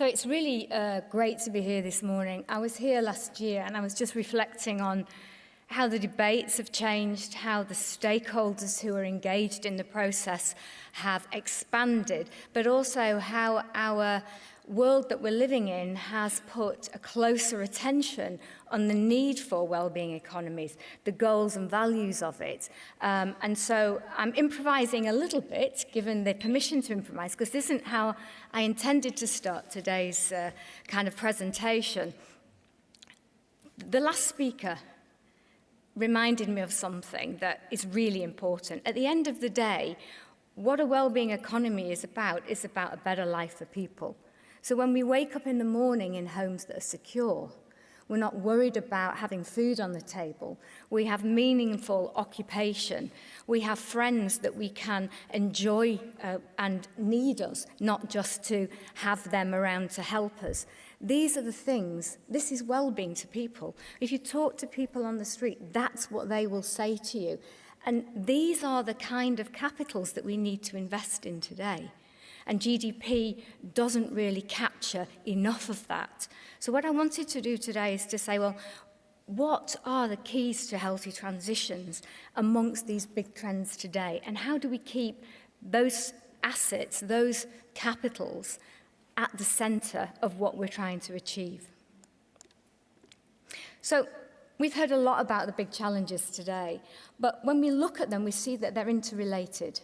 So it's really great to be here this morning. I was here last year and I was just reflecting on how the debates have changed, how the stakeholders who are engaged in the process have expanded, but also how our world that we're living in has put a closer attention on the need for wellbeing economies, the goals and values of it. And so I'm improvising a little bit, given the permission to improvise, because this isn't how I intended to start today's kind of presentation. The last speaker reminded me of something that is really important. At the end of the day, what a wellbeing economy is about a better life for people. So when we wake up in the morning in homes that are secure, we're not worried about having food on the table. We have meaningful occupation. We have friends that we can enjoy and need us, not just to have them around to help us. These are the things, this is well-being to people. If you talk to people on the street, that's what they will say to you. And these are the kind of capitals that we need to invest in today. And GDP doesn't really capture enough of that. So what I wanted to do today is to say, well, what are the keys to healthy transitions amongst these big trends today? And how do we keep those assets, those capitals, at the centre of what we're trying to achieve? So we've heard a lot about the big challenges today, but when we look at them, we see that they're interrelated.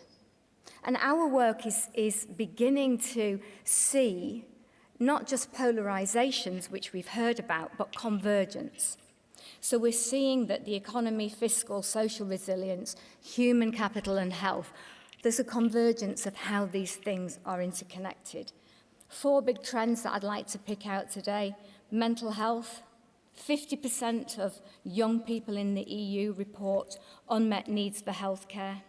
And our work is beginning to see not just polarizations, which we've heard about, but convergence. So we're seeing that the economy, fiscal, social resilience, human capital and health, there's a convergence of how these things are interconnected. 4 big trends that I'd like to pick out today: mental health. 50% of young people in the EU report unmet needs for healthcare.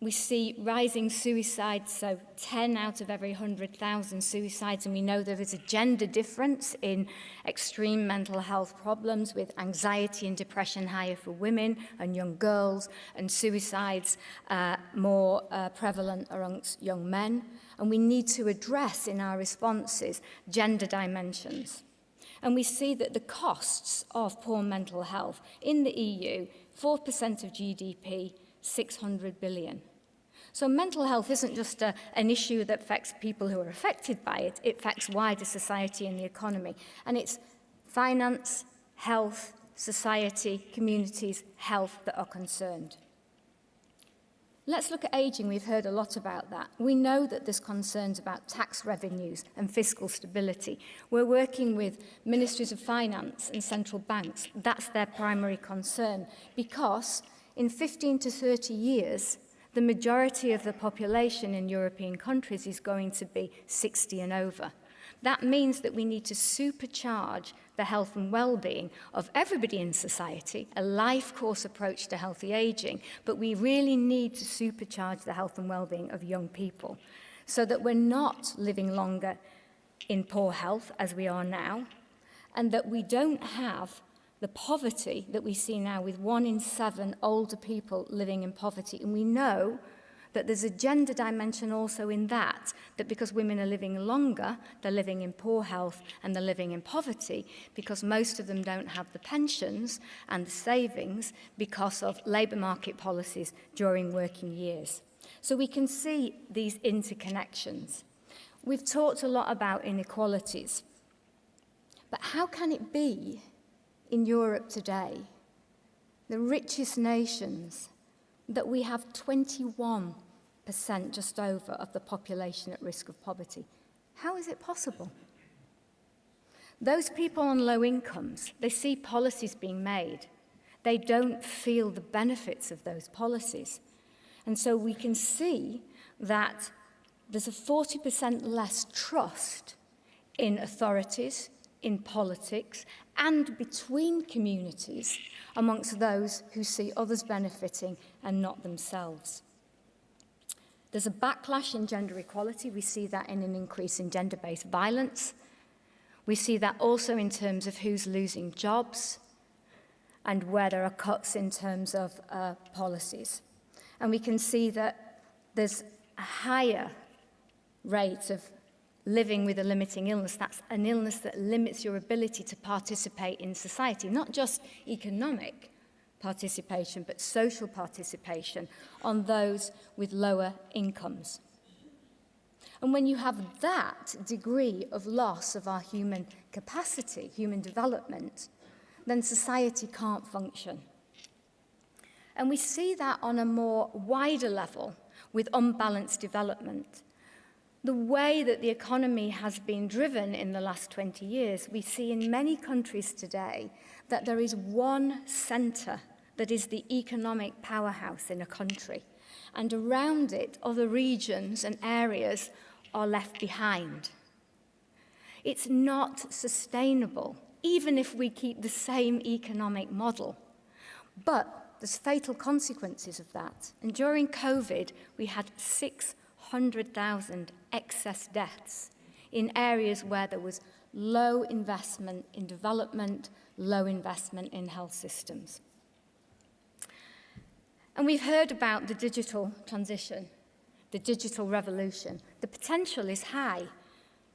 We see rising suicides, so 10 out of every 100,000 suicides, and we know there is a gender difference in extreme mental health problems, with anxiety and depression higher for women and young girls, and suicides more prevalent amongst young men. And we need to address in our responses gender dimensions. And we see that the costs of poor mental health in the EU, 4% of GDP, 600 billion. So mental health isn't just an issue that affects people who are affected by it, it affects wider society and the economy. And it's finance, health, society, communities, health that are concerned. Let's look at ageing. We've heard a lot about that. We know that there's concerns about tax revenues and fiscal stability. We're working with ministries of finance and central banks. That's their primary concern, because in 15 to 30 years, the majority of the population in European countries is going to be 60 and over. That means that we need to supercharge the health and well-being of everybody in society, a life course approach to healthy aging, but we really need to supercharge the health and well-being of young people so that we're not living longer in poor health as we are now, and that we don't have the poverty that we see now, with 1 in 7 older people living in poverty. And we know that there's a gender dimension also in that because women are living longer, they're living in poor health and they're living in poverty because most of them don't have the pensions and the savings because of labour market policies during working years. So we can see these interconnections. We've talked a lot about inequalities, but how can it be in Europe today, the richest nations, that we have 21% just over of the population at risk of poverty? How is it possible? Those people on low incomes, they see policies being made. They don't feel the benefits of those policies. And so we can see that there's a 40% less trust in authorities, in politics, and between communities amongst those who see others benefiting and not themselves. There's a backlash in gender equality. We see that in an increase in gender-based violence. We see that also in terms of who's losing jobs and where there are cuts in terms of policies. And we can see that there's a higher rate of living with a limiting illness. That's an illness that limits your ability to participate in society, not just economic participation, but social participation on those with lower incomes. And when you have that degree of loss of our human capacity, human development, then society can't function. And we see that on a more wider level with unbalanced development. The way that the economy has been driven in the last 20 years, we see in many countries today that there is one centre that is the economic powerhouse in a country, and around it other regions and areas are left behind. It's not sustainable, even if we keep the same economic model. But there's fatal consequences of that. And during COVID, we had 600,000 excess deaths in areas where there was low investment in development, low investment in health systems. And we've heard about the digital transition, the digital revolution. The potential is high,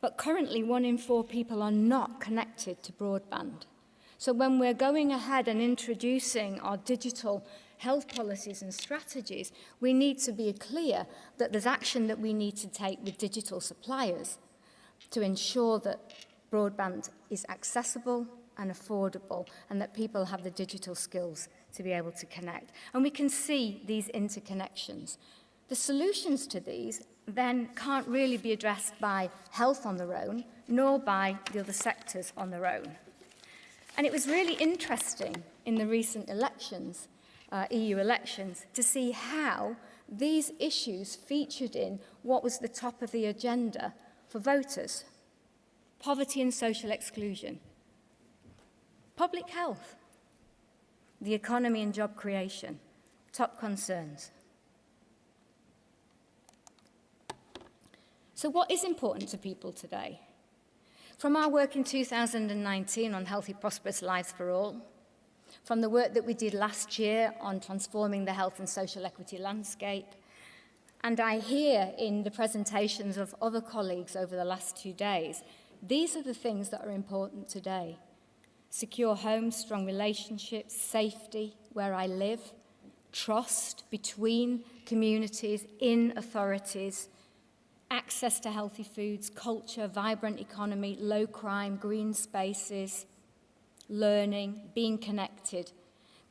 but currently 1 in 4 people are not connected to broadband. So when we're going ahead and introducing our digital health policies and strategies, we need to be clear that there's action that we need to take with digital suppliers to ensure that broadband is accessible and affordable, and that people have the digital skills to be able to connect. And we can see these interconnections. The solutions to these then can't really be addressed by health on their own, nor by the other sectors on their own. And it was really interesting in the recent elections, EU elections, to see how these issues featured in what was the top of the agenda for voters. Poverty and social exclusion, public health, the economy and job creation, top concerns. So what is important to people today? From our work in 2019 on Healthy, Prosperous Lives for All, from the work that we did last year on transforming the health and social equity landscape, and I hear in the presentations of other colleagues over the last 2 days, these are the things that are important today. Secure homes, strong relationships, safety where I live, trust between communities, in authorities, access to healthy foods, culture, vibrant economy, low crime, green spaces, learning, being connected.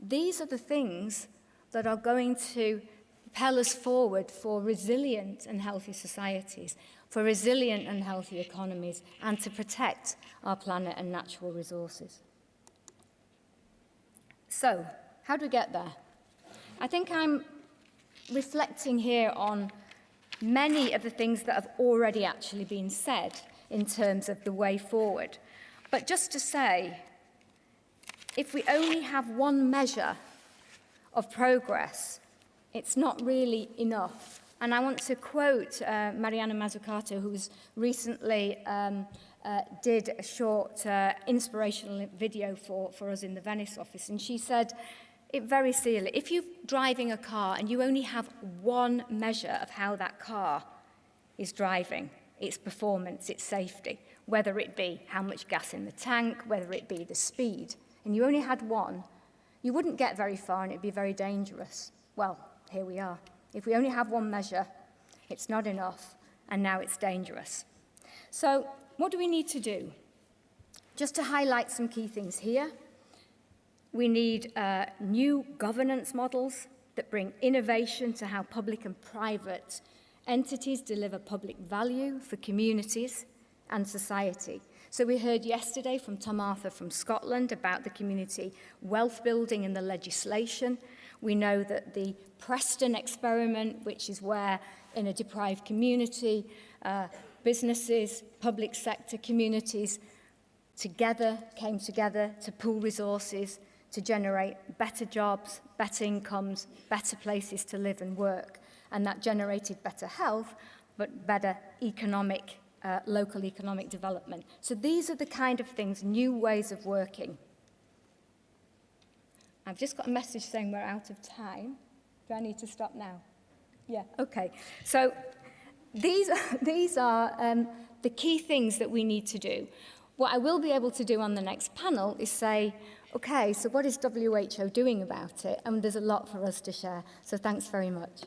These are the things that are going to propel us forward for resilient and healthy societies, for resilient and healthy economies, and to protect our planet and natural resources. So, how do we get there? I think I'm reflecting here on many of the things that have already actually been said in terms of the way forward. But just to say, if we only have one measure of progress, it's not really enough. And I want to quote Mariana Mazzucato, who was recently did a short inspirational video for us in the Venice office. And she said it very clearly: if you're driving a car and you only have one measure of how that car is driving, its performance, its safety, whether it be how much gas in the tank, whether it be the speed, and you only had one, you wouldn't get very far and it'd be very dangerous. Well, here we are. If we only have one measure, it's not enough, and now it's dangerous. So what do we need to do? Just to highlight some key things here, we need new governance models that bring innovation to how public and private entities deliver public value for communities and society. So we heard yesterday from Tom Arthur from Scotland about the community wealth building and the legislation. We know that the Preston experiment, which is where in a deprived community, businesses, public sector communities came together to pool resources, to generate better jobs, better incomes, better places to live and work. And that generated better health, but better economic, local economic development. So these are the kind of things, new ways of working. I've just got a message saying we're out of time. Do I need to stop now? Yeah, okay. So these are the key things that we need to do. What I will be able to do on the next panel is say, okay, so what is WHO doing about it? And there's a lot for us to share. So thanks very much.